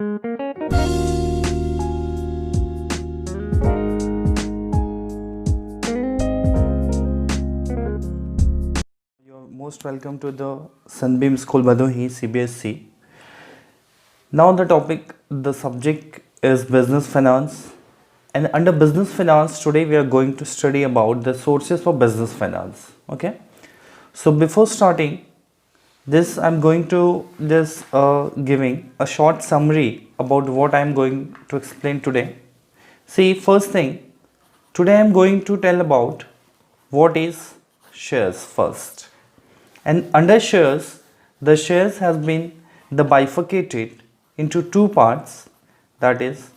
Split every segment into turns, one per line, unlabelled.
You're most welcome to the Sunbeam School Bhadohi CBSC. Now the subject is business finance, and under business finance today we are going to study about the sources for business finance. Okay, so before starting this, I'm going to just giving a short summary about what I'm going to explain today. See, first thing, today I'm going to tell about what is shares first. And under shares, the shares has been bifurcated into two parts, that is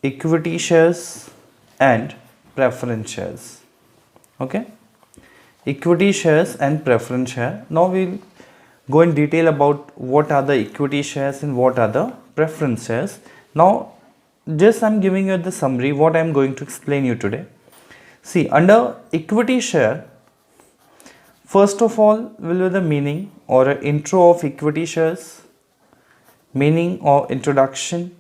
equity shares and preference shares. Okay, equity shares and preference share. Now we'll go in detail about what are the equity shares and what are the preference shares. Now just I'm giving you the summary what I'm going to explain you today. See, under equity share, first of all will be the meaning or an intro of equity shares, meaning or introduction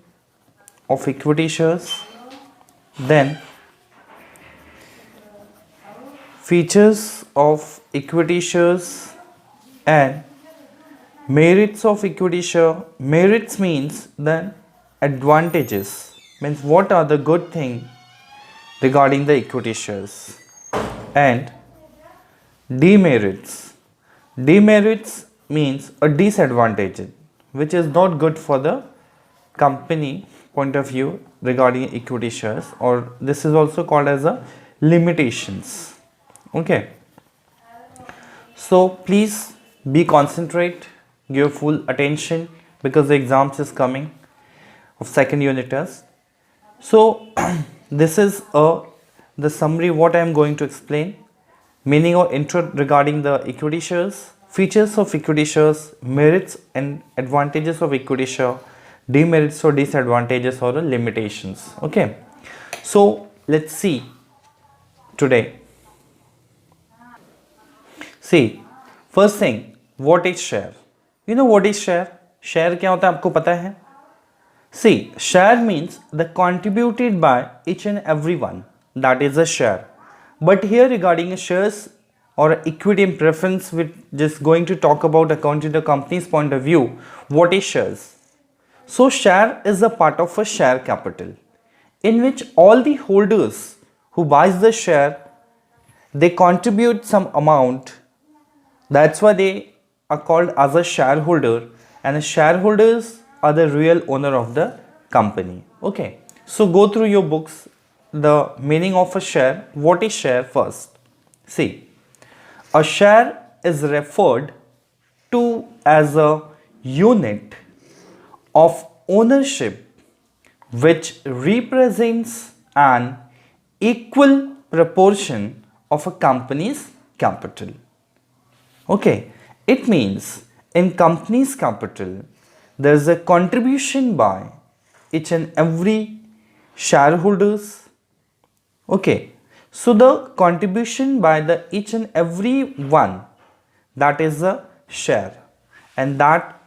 of equity shares, then features of equity shares and merits of equity share. Merits means the advantages, means what are the good thing regarding the equity shares, and demerits. Demerits means a disadvantage which is not good for the company point of view regarding equity shares, or this is also called as a limitations. Okay, so please be concentrate, give full attention because the exams is coming of second unit test. So this is the summary what I am going to explain. Meaning or intro regarding the equity shares, features of equity shares, merits and advantages of equity share, demerits or disadvantages or limitations. Okay, so let's see today. See, first thing, what is share? You know what is share? Share क्या होता है आपको पता है? See, share means the contributed by each and every one, that is a share. But here regarding shares or equity and preference, we're just going to talk about according to the company's point of view, what is shares? So share is a part of a share capital in which all the holders who buys the share, they contribute some amount. That's why they are called as a shareholder, and the shareholders are the real owner of the company. Okay, so go through your books the meaning of a share. What is share first? See, a share is referred to as a unit of ownership which represents an equal proportion of a company's capital. Okay, it means in company's capital there is a contribution by each and every shareholders. Okay, so the contribution by the each and every one, that is a share, and that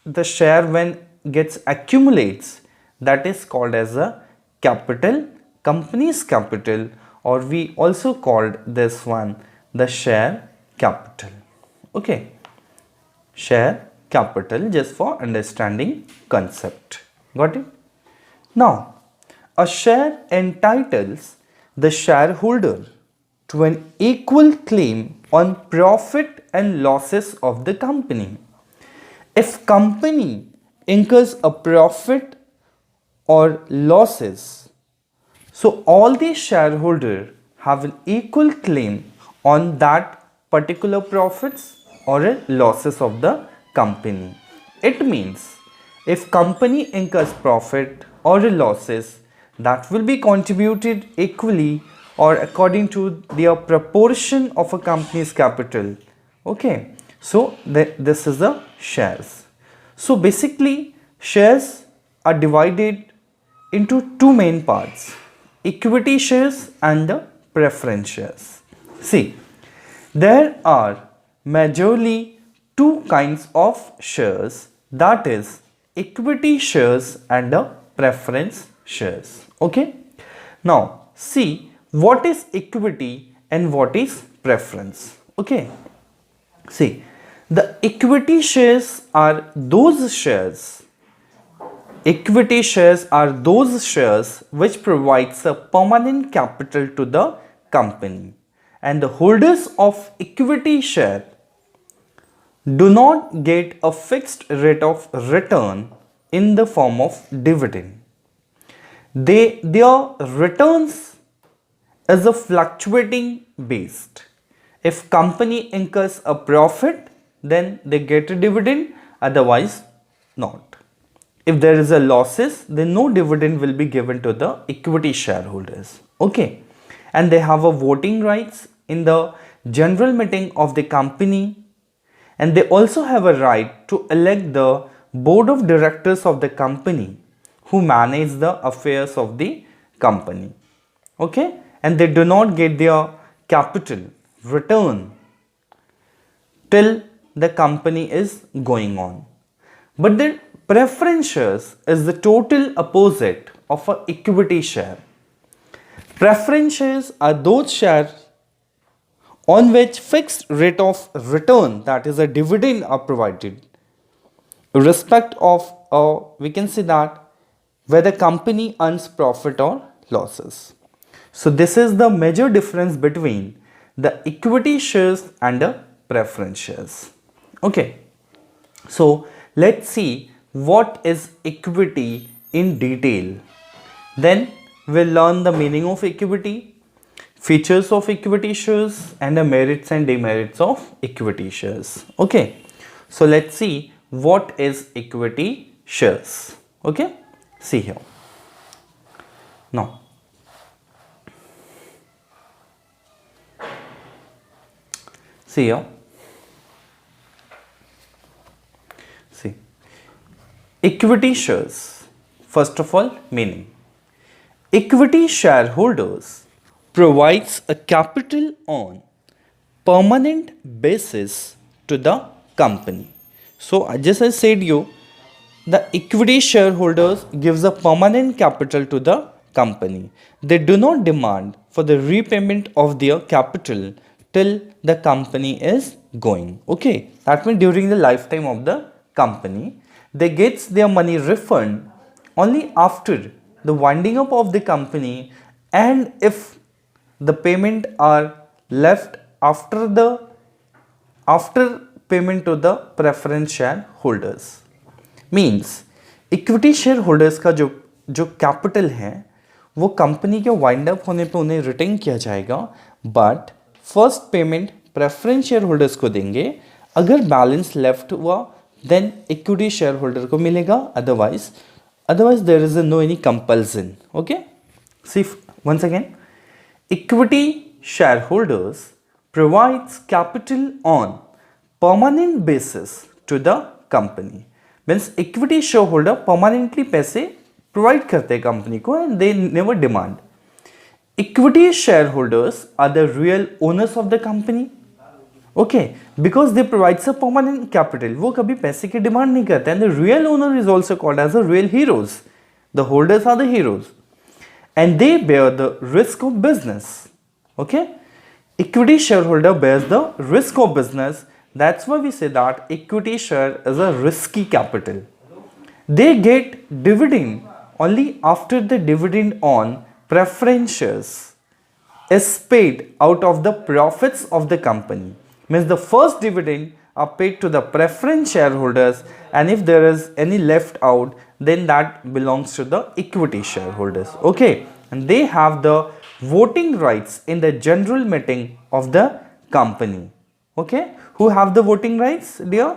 the share when gets accumulates, that is called as a capital, company's capital, or we also called this one the share capital. Okay, share capital, just for understanding concept. Got it? Now, a share entitles the shareholder to an equal claim on profit and losses of the company. If company incurs a profit or losses, so all the shareholder have an equal claim on that particular profits or losses of the company. It means if company incurs profit or losses, that will be contributed equally or according to their proportion of a company's capital. Okay, so this is the shares. So basically shares are divided into two main parts, equity shares and the preference shares. See, there are majorly two kinds of shares, that is equity shares and the preference shares. Okay. Now see what is equity and what is preference. Okay. See, the equity shares are those shares. Equity shares are those shares which provides a permanent capital to the company, and the holders of equity share do not get a fixed rate of return in the form of dividend. Their returns is a fluctuating based. If company incurs a profit, then they get a dividend, otherwise not. If there is a losses, then no dividend will be given to the equity shareholders. Okay. And they have a voting rights in the general meeting of the company, and they also have a right to elect the board of directors of the company who manage the affairs of the company. Okay. And they do not get their capital return till the company is going on. But the preference shares is the total opposite of an equity share. Preference shares are those shares on which fixed rate of return, that is a dividend, are provided irrespective of we can say that whether company earns profit or losses. So this is the major difference between the equity shares and the preference shares. Okay. So let's see what is equity in detail. Then we'll learn the meaning of equity, features of equity shares, and the merits and demerits of equity shares. Okay. So let's see what is equity shares. Okay. See here. Now, see here. See. Equity shares. First of all, meaning. Equity shareholders provides a capital on permanent basis to the company. So just as I said you, the equity shareholders gives a permanent capital to the company. They do not demand for the repayment of their capital till the company is going. Okay, that means during the lifetime of the company, they get their money refund only after the winding up of the company, and if the payment are left after payment to the preference shareholders. Means equity share holders का जो capital है वो company के wind up होने पे उन्हें return किया जाएगा, but first payment preference share holders को देंगे. अगर बैलेंस लेफ्ट हुआ देन इक्विटी शेयर होल्डर को मिलेगा, otherwise there is no any compulsion. Okay, see once again, equity share holders provides capital on permanent basis to the company. Means equity shareholder permanently पैसे provide करते हैं company को and they never demand. Equity shareholders are the real owners of the company. Okay, because they provide a permanent capital. वो कभी पैसे की demand नहीं करते. And the real owner is also called as the real heroes. The holders are the heroes, and they bear the risk of business. Okay. Equity shareholder bears the risk of business. That's why we say that equity share is a risky capital. They get dividend only after the dividend on preference shares is paid out of the profits of the company. Means the first dividend are paid to the preference shareholders, and if there is any left out, then that belongs to the equity shareholders. Okay, and they have the voting rights in the general meeting of the company. Okay, who have the voting rights, dear?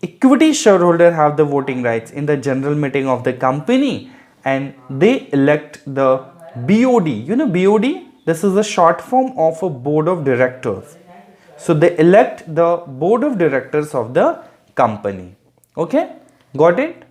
Equity shareholder have the voting rights in the general meeting of the company, and they elect the BOD. You know BOD? This is a short form of a board of directors. So they elect the board of directors of the company. Okay, got it?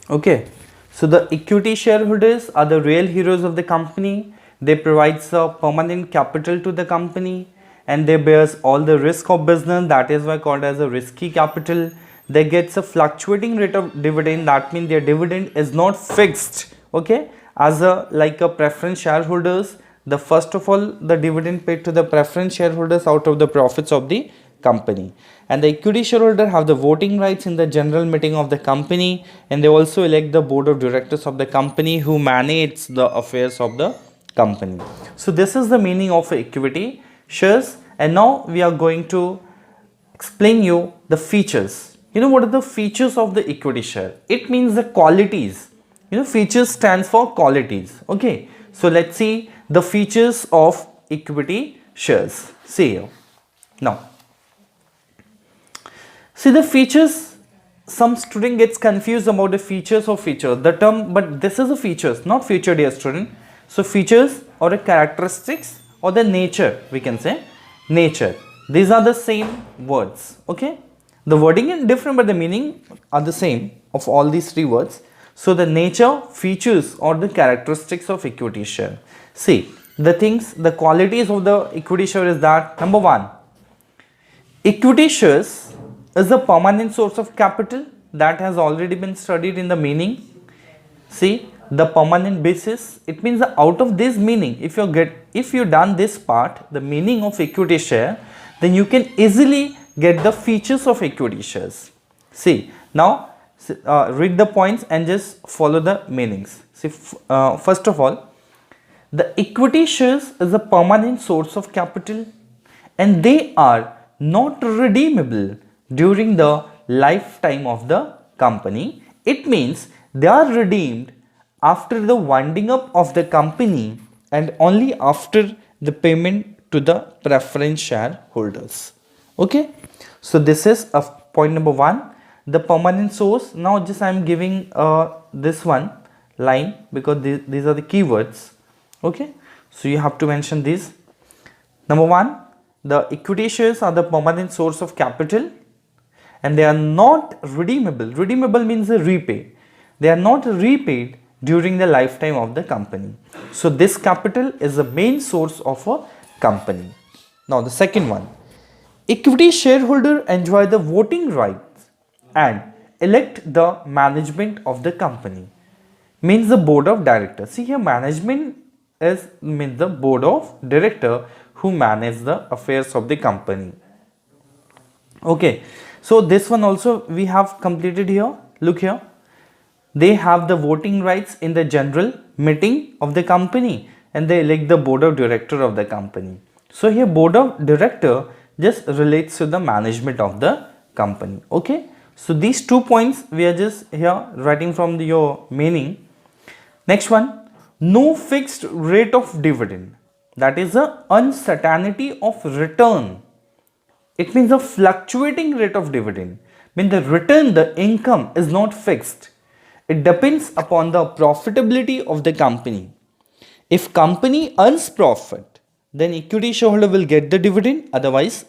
Okay, so the equity shareholders are the real heroes of the company. They provide a permanent capital to the company, and they bears all the risk of business. That is why called as a risky capital. they gets a fluctuating rate of dividend. That means their dividend is not fixed. Okay, as a like a preference shareholders, the first of all the dividend paid to the preference shareholders out of the profits of the company, and the equity shareholder have the voting rights in the general meeting of the company, and they also elect the board of directors of the company who manage the affairs of the company. So this is the meaning of equity shares, and now we are going to explain you the features. You know what are the features of the equity share? It means the qualities. You know, features stands for qualities. Okay, so let's see the features of equity shares. See here. Now, see the features. Some student gets confused about the features of feature. The term, but this is a features, not feature, dear student. So features or a characteristics or the nature, we can say nature. These are the same words. Okay, the wording is different, but the meaning are the same of all these three words. So the nature, features or the characteristics of equity share. See the things, the qualities of the equity share is that number one, equity shares is a permanent source of capital. That has already been studied in the meaning. See the permanent basis, it means out of this meaning, if you done this part, the meaning of equity share, then you can easily get the features of equity shares. See now read the points and just follow the meanings. See first of all, the equity shares is a permanent source of capital and they are not redeemable during the lifetime of the company. It means they are redeemed after the winding up of the company and only after the payment to the preference shareholders. Okay, so this is point number one, the permanent source. Now just I am giving this one line because these are the keywords. Okay, so you have to mention these. Number one, the equity shares are the permanent source of capital and they are not redeemable. Redeemable means a repay. They are not repaid during the lifetime of the company. So this capital is the main source of a company. Now the second one, equity shareholder enjoy the voting rights and elect the management of the company. Means the board of directors. See here, management means the board of director who manage the affairs of the company. Okay, so this one also we have completed here. Look here. They have the voting rights in the general meeting of the company and they elect the board of director of the company. So here board of director just relates to the management of the company. Okay, so these 2 points we are just here writing from your meaning. Next one, no fixed rate of dividend. That is the uncertainty of return. It means a fluctuating rate of dividend. Means the return, the income is not fixed. It depends upon the profitability of the company. If company earns profit, then equity shareholder will get the dividend, otherwise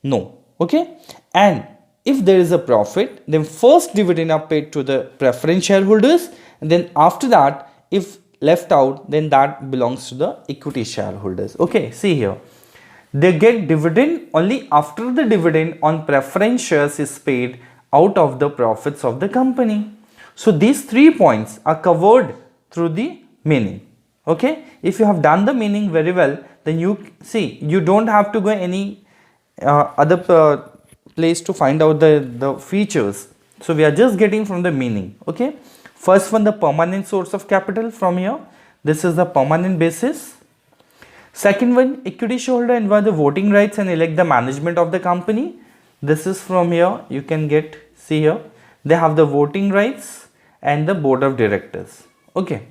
no. Okay, and if there is a profit, then first dividend are paid to the preference shareholders and then after that if left out, then that belongs to the equity shareholders. Okay, see here, they get dividend only after the dividend on preference shares is paid out of the profits of the company. So these 3 points are covered through the meaning. Okay, if you have done the meaning very well, then you see you don't have to go any other place to find out the features. So we are just getting from the meaning. Okay, first one, the permanent source of capital from here. This is the permanent basis. Second one, equity shareholder enjoy the voting rights and elect the management of the company. This is from here. You can get, see here, they have the voting rights and the board of directors. Okay,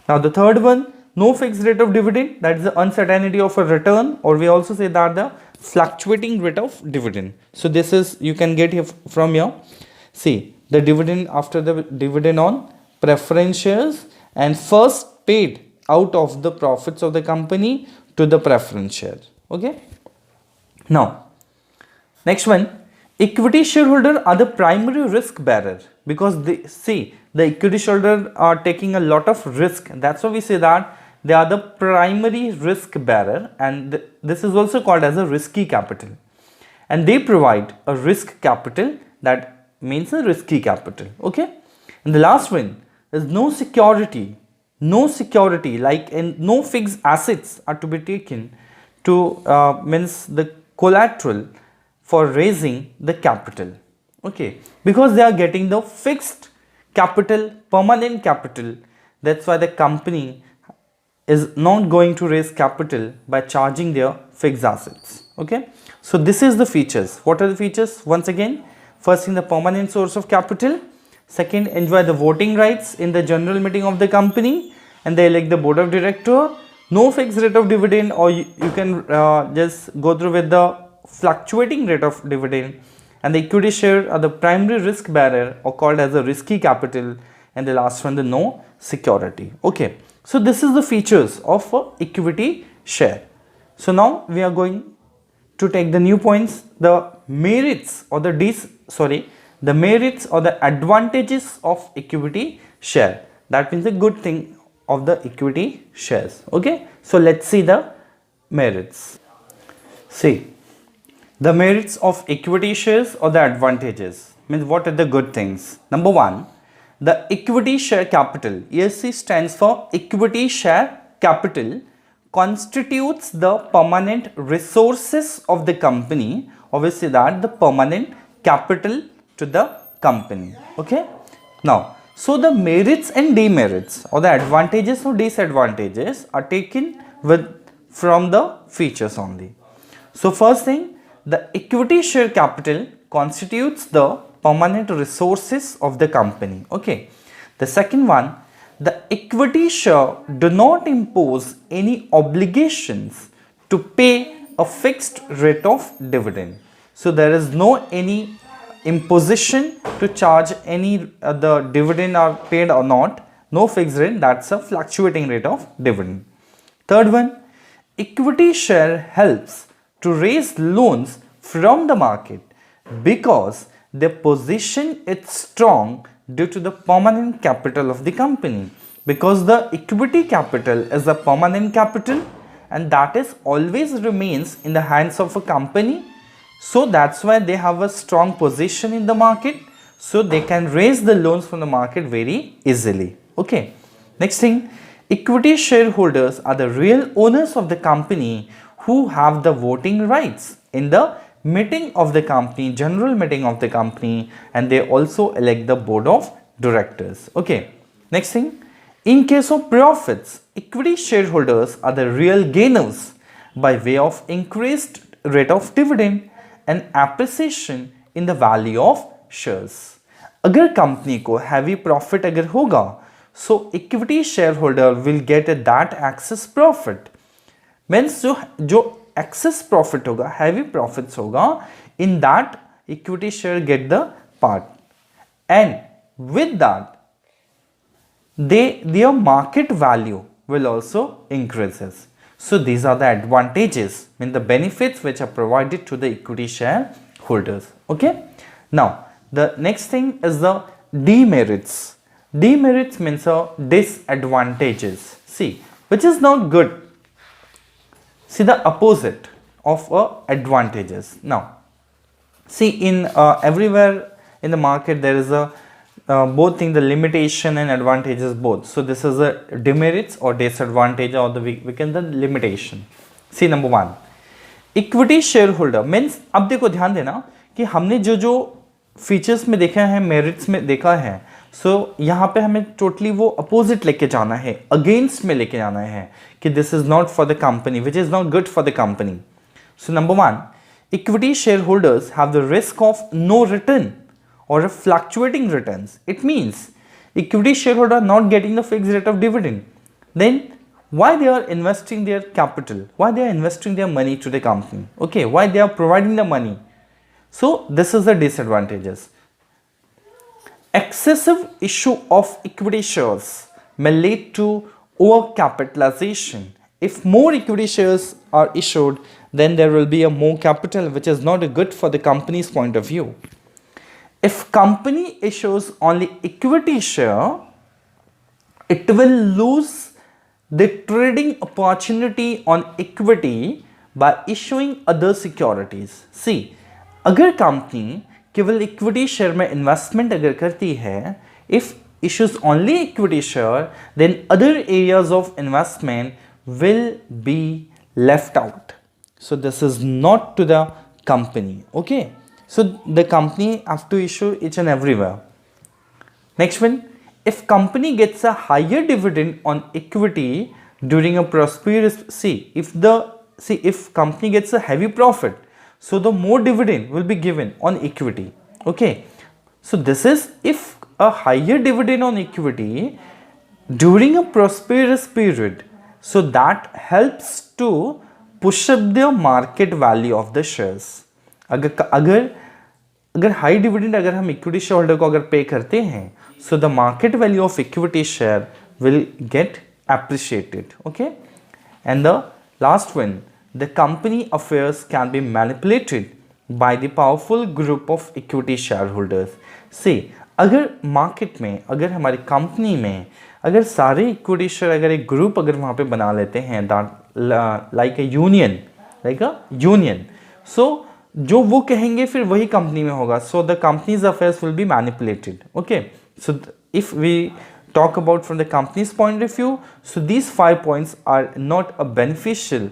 now the third one, no fixed rate of dividend. That is the uncertainty of a return, or we also say that the fluctuating rate of dividend. So this is, you can get here from here. See the dividend after the dividend on preference shares and first paid out of the profits of the company to the preference share. Okay, now next one, equity shareholder are the primary risk bearer because they see the equity shareholder are taking a lot of risk. That's why we say that they are the primary risk bearer, and this is also called as a risky capital, and they provide a risk capital that means a risky capital. Okay, and the last one is no security. No security, like in no fixed assets are to be taken to means the collateral for raising the capital. Okay, because they are getting the fixed capital, permanent capital. That's why the company is not going to raise capital by charging their fixed assets. Okay, so this is the features. What are the features? Once again, first thing, the permanent source of capital. Second, enjoy the voting rights in the general meeting of the company, and they elect the board of director. No fixed rate of dividend, or you can just go through with the fluctuating rate of dividend. And the equity share are the primary risk bearer, or called as a risky capital. And the last one, the no security. Okay, so this is the features of equity share. So now we are going to take the new points, the merits or the merits or the advantages of equity share. That means the good thing of the equity shares. Okay, so let's see the merits. See, the merits of equity shares or the advantages means what are the good things. Number one, the equity share capital, ESC stands for equity share capital, constitutes the permanent resources of the company. Obviously that the permanent capital to the company. Okay, now so the merits and demerits or the advantages or disadvantages are taken from the features only. So first thing, the equity share capital constitutes the permanent resources of the company. Okay, the second one, the equity share do not impose any obligations to pay a fixed rate of dividend. So there is no any imposition to charge any the dividend are paid or not. No fixed rate, that's a fluctuating rate of dividend. Third one, equity share helps to raise loans from the market because the position is strong due to the permanent capital of the company. Because the equity capital is a permanent capital and that is always remains in the hands of a company. So that's why they have a strong position in the market. So they can raise the loans from the market very easily. Okay. Next thing, equity shareholders are the real owners of the company who have the voting rights in the meeting of the company, general meeting of the company, and they also elect the board of directors. Okay. Next thing, in case of profits, equity shareholders are the real gainers by way of increased rate of dividend and appreciation in the value of shares. अगर company को heavy profit अगर होगा, so equity shareholder will get that excess profit. Means जो excess profit होगा, heavy profits होगा, in that equity share get the part, and with that their market value will also increases. So these are the advantages, the benefits which are provided to the equity shareholders. Okay. Now the next thing is the demerits. Demerits means disadvantages. See, which is not good. See the opposite of advantages. Now, see in everywhere in the market there is a both thing, the limitation and advantages both. So this is a demerits or disadvantage or the we can the limitation. See number one, equity shareholder means, अब देखो ध्यान देना कि हमने जो features में देखा है, मेरिट्स में देखा है, सो यहाँ पे हमें टोटली वो अपोजिट लेके जाना है, अगेंस्ट में लेके जाना है कि this is not for the company, which is not good for the company. So number one, equity share holders have the risk of no return or a fluctuating returns. It means equity shareholder not getting the fixed rate of dividend. Then why they are investing their capital? Why they are investing their money to the company? Okay, why they are providing the money? So this is the disadvantages. Excessive issue of equity shares may lead to overcapitalization. If more equity shares are issued, then there will be a more capital, which is not good for the company's point of view. If company issues only equity share, it will lose the trading opportunity on equity by issuing other securities. See, अगर company केवल equity share में investment अगर करती है, if issues only equity share, then other areas of investment will be left out. So this is not to the company. Okay, so the company have to issue each and everywhere. Next one, if company gets a higher dividend on equity during a prosperous, if company gets a heavy profit, so the more dividend will be given on equity. Okay, so this is if a higher dividend on equity during a prosperous period, so that helps to push up the market value of the shares. अगर high dividend अगर हम equity share holder को अगर पे करते हैं, so the market value of equity share will get appreciated. Okay, and the last one, the company affairs can be manipulated by the powerful group of equity shareholders. See, अगर market में, अगर हमारी company में अगर सारे equity share अगर एक group अगर वहाँ पे बना लेते हैं, लाइक अ यूनियन, सो जो वो कहेंगे फिर वही कंपनी में होगा. So the companies affairs will be manipulated. Okay, so if we talk about from the company's point of view, so these 5 points are not a beneficial,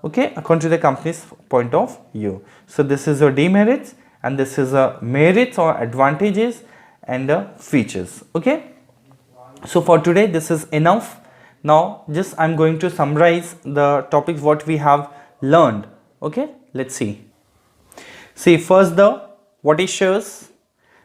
okay, according to the company's point of view. So this is your demerits and this is a merits or advantages and the features. Okay, so for today this is enough. Now just I'm going to summarize the topics what we have learned. Okay, let's see first the what is shares,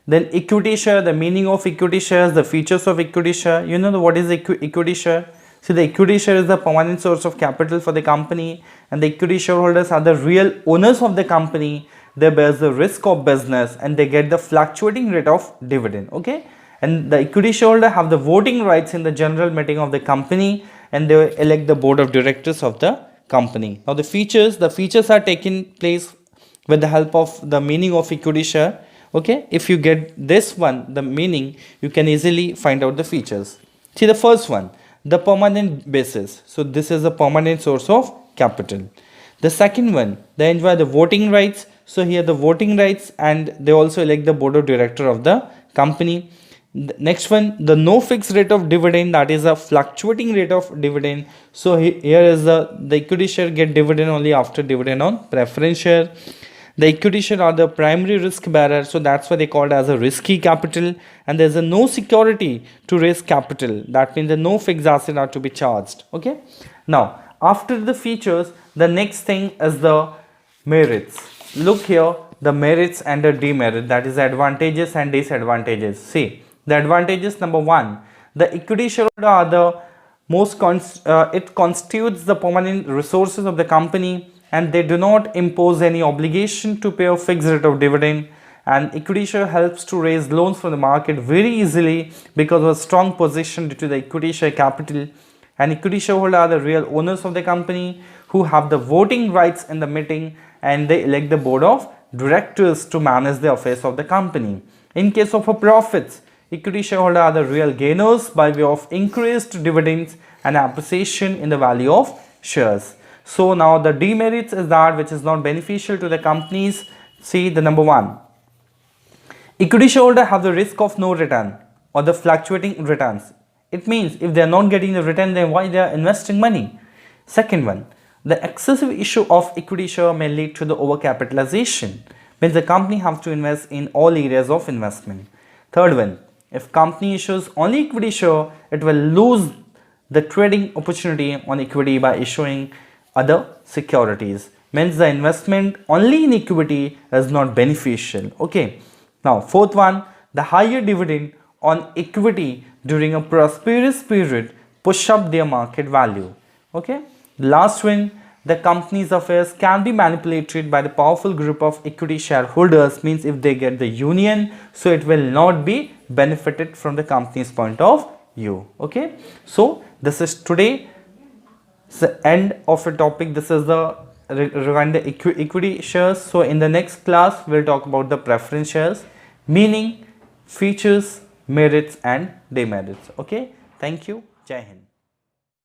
then equity share, the meaning of equity shares, the features of equity share. You know what is equity share? See, the equity share is the permanent source of capital for the company, and the equity shareholders are the real owners of the company. They bear the risk of business and they get the fluctuating rate of dividend. Okay, and the equity shareholder have the voting rights in the general meeting of the company, and they elect the board of directors of the company. Now the features are taking place with the help of the meaning of equity share. Okay, if you get this one, the meaning, you can easily find out the features. See the first one, the permanent basis. So this is a permanent source of capital. The second one, they enjoy the voting rights. So here the voting rights, and they also elect the board of director of the company. The next one, the no fixed rate of dividend, that is a fluctuating rate of dividend. So here is the equity share get dividend only after dividend on preference share. The equity share are the primary risk bearer, so that's why they called as a risky capital, and there's a no security to raise capital. That means the no fixed asset are to be charged. Okay, now after the features, the next thing is the merits. Look here, the merits and the demerit, that is advantages and disadvantages. See the advantages. Number one, the equity shareholder are the most it constitutes the permanent resources of the company, and they do not impose any obligation to pay a fixed rate of dividend, and equity share helps to raise loans from the market very easily because of a strong position due to the equity share capital. And equity shareholders are the real owners of the company who have the voting rights in the meeting, and they elect the board of directors to manage the affairs of the company. In case of a profits, equity shareholders are the real gainers by way of increased dividends and appreciation in the value of shares. So now the demerits is that which is not beneficial to the companies. See the number one, equity shareholder have the risk of no return or the fluctuating returns. It means if they are not getting the return, then why they are investing money? Second one, the excessive issue of equity share may lead to the overcapitalization, means the company has to invest in all areas of investment. Third one, if company issues only equity share, it will lose the trading opportunity on equity by issuing other securities, means the investment only in equity is not beneficial. Okay, now fourth one, the higher dividend on equity during a prosperous period push up their market value. Okay, last one, the company's affairs can be manipulated by the powerful group of equity shareholders, means if they get the union, so it will not be benefited from the company's point of view. Okay, so this is today the end of a topic. This is the regarding the equity shares. So in the next class we'll talk about the preference shares, meaning, features, merits and demerits. Okay, thank you. Jai Hind.